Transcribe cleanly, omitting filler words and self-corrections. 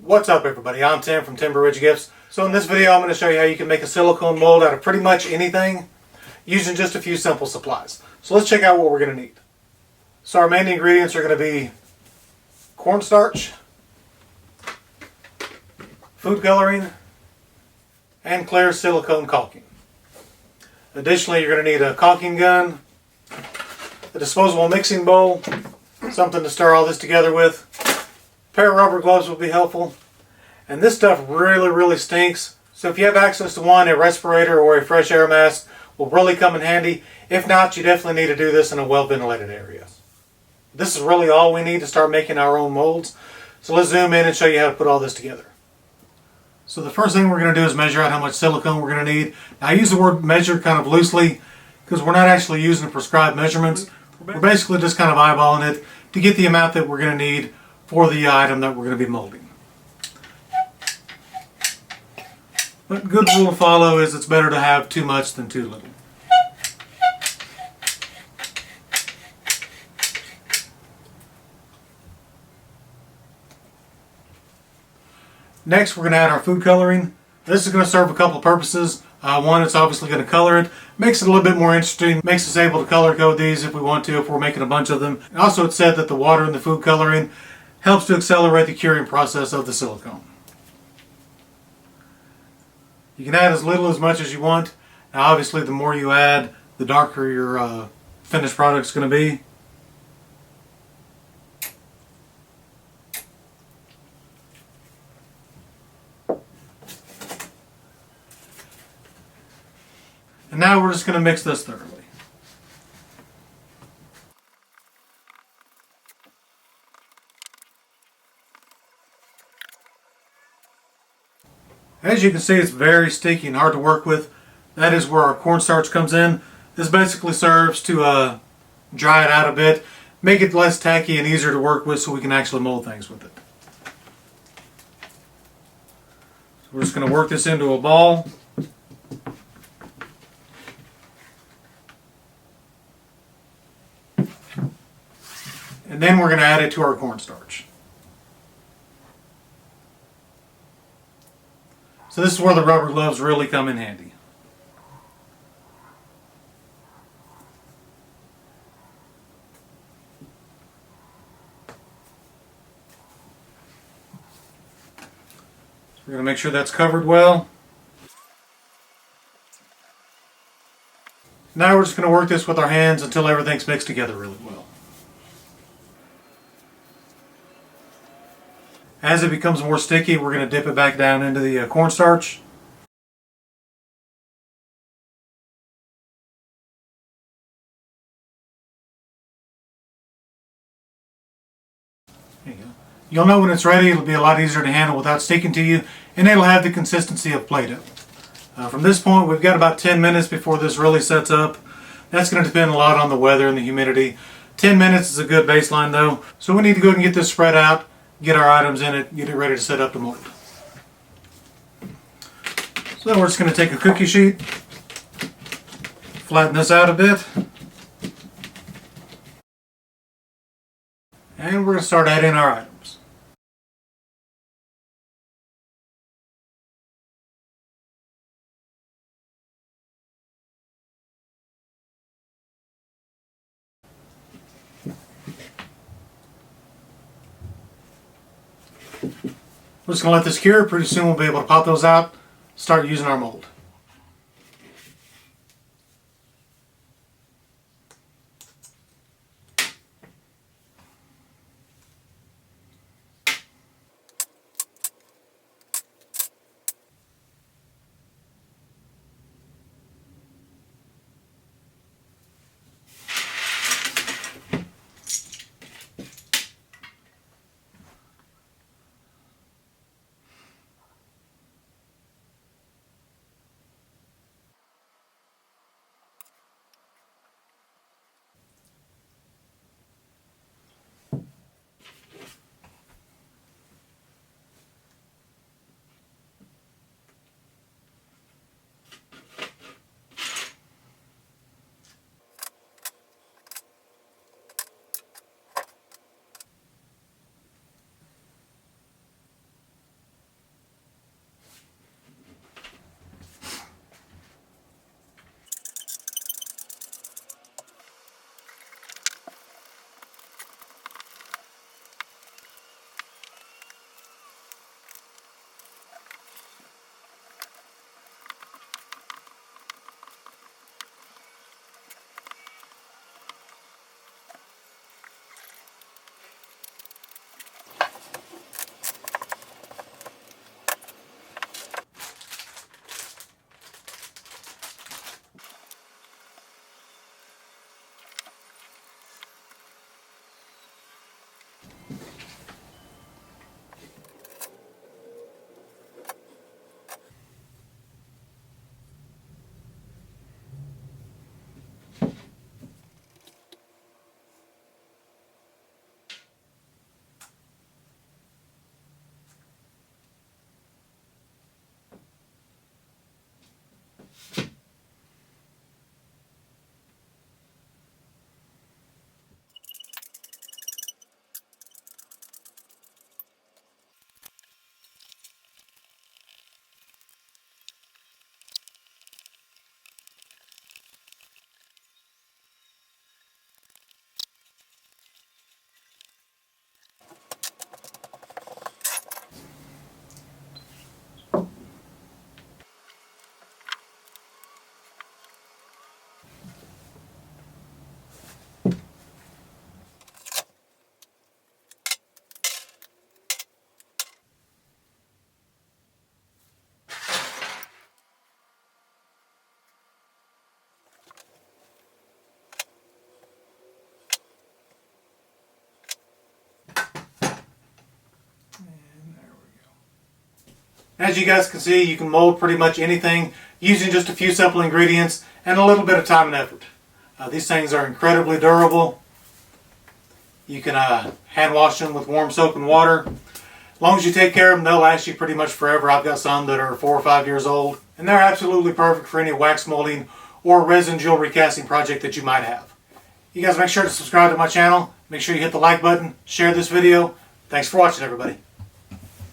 What's up everybody, I'm Tim from Timber Ridge Gifts. So in this video I'm going to show you how you can make a silicone mold out of pretty much anything using just a few simple supplies. So let's check out what we're going to need. So our main ingredients are going to be cornstarch, food coloring, and clear silicone caulking. Additionally, you're going to need a caulking gun, a disposable mixing bowl, something to stir all this together with. A pair of rubber gloves will be helpful. And this stuff really stinks. So if you have access to one, a respirator or a fresh air mask will really come in handy. If not, you definitely need to do this in a well-ventilated area. This is really all we need to start making our own molds. So let's zoom in and show you how to put all this together. So the first thing we're going to do is measure out how much silicone we're going to need. Now I use the word measure kind of loosely because we're not actually using prescribed measurements. We're basically just kind of eyeballing it to get the amount that we're going to need for the item that we're going to be molding. But good rule to follow is it's better to have too much than too little. Next, we're going to add our food coloring. This is going to serve a couple purposes. One, it's obviously going to color it. Makes it a little bit more interesting. Makes us able to color code these if we want to, if we're making a bunch of them. And also, it's said that the water in the food coloring helps to accelerate the curing process of the silicone. You can add as little as much as you want. Now, obviously, the more you add, the darker your finished product is going to be. And now we're just going to mix this thoroughly. As you can see, it's very sticky and hard to work with. That is where our cornstarch comes in. This basically serves to dry it out a bit, make it less tacky and easier to work with so we can actually mold things with it. So we're just going to work this into a ball. And then we're going to add it to our cornstarch. So this is where the rubber gloves really come in handy. So we're going to make sure that's covered well. Now we're just going to work this with our hands until everything's mixed together really well. As it becomes more sticky, we're going to dip it back down into the cornstarch. There you go. You'll know when it's ready. It'll be a lot easier to handle without sticking to you, and it'll have the consistency of Play-Doh. From this point, we've got about 10 minutes before this really sets up. That's going to depend a lot on the weather and the humidity. 10 minutes is a good baseline though, so we need to go ahead and get this spread out, get our items in it, get it ready to set up the mold. So then we're just going to take a cookie sheet, flatten this out a bit, and we're going to start adding our items. We're just going to let this cure. Pretty soon we'll be able to pop those out, start using our mold. As you guys can see, you can mold pretty much anything using just a few simple ingredients and a little bit of time and effort. These things are incredibly durable. You can hand wash them with warm soap and water. As long as you take care of them, they'll last you pretty much forever. I've got some that are 4 or 5 years old, and they're absolutely perfect for any wax molding or resin jewelry casting project that you might have. You guys make sure to subscribe to my channel. Make sure you hit the like button, share this video. Thanks for watching, everybody.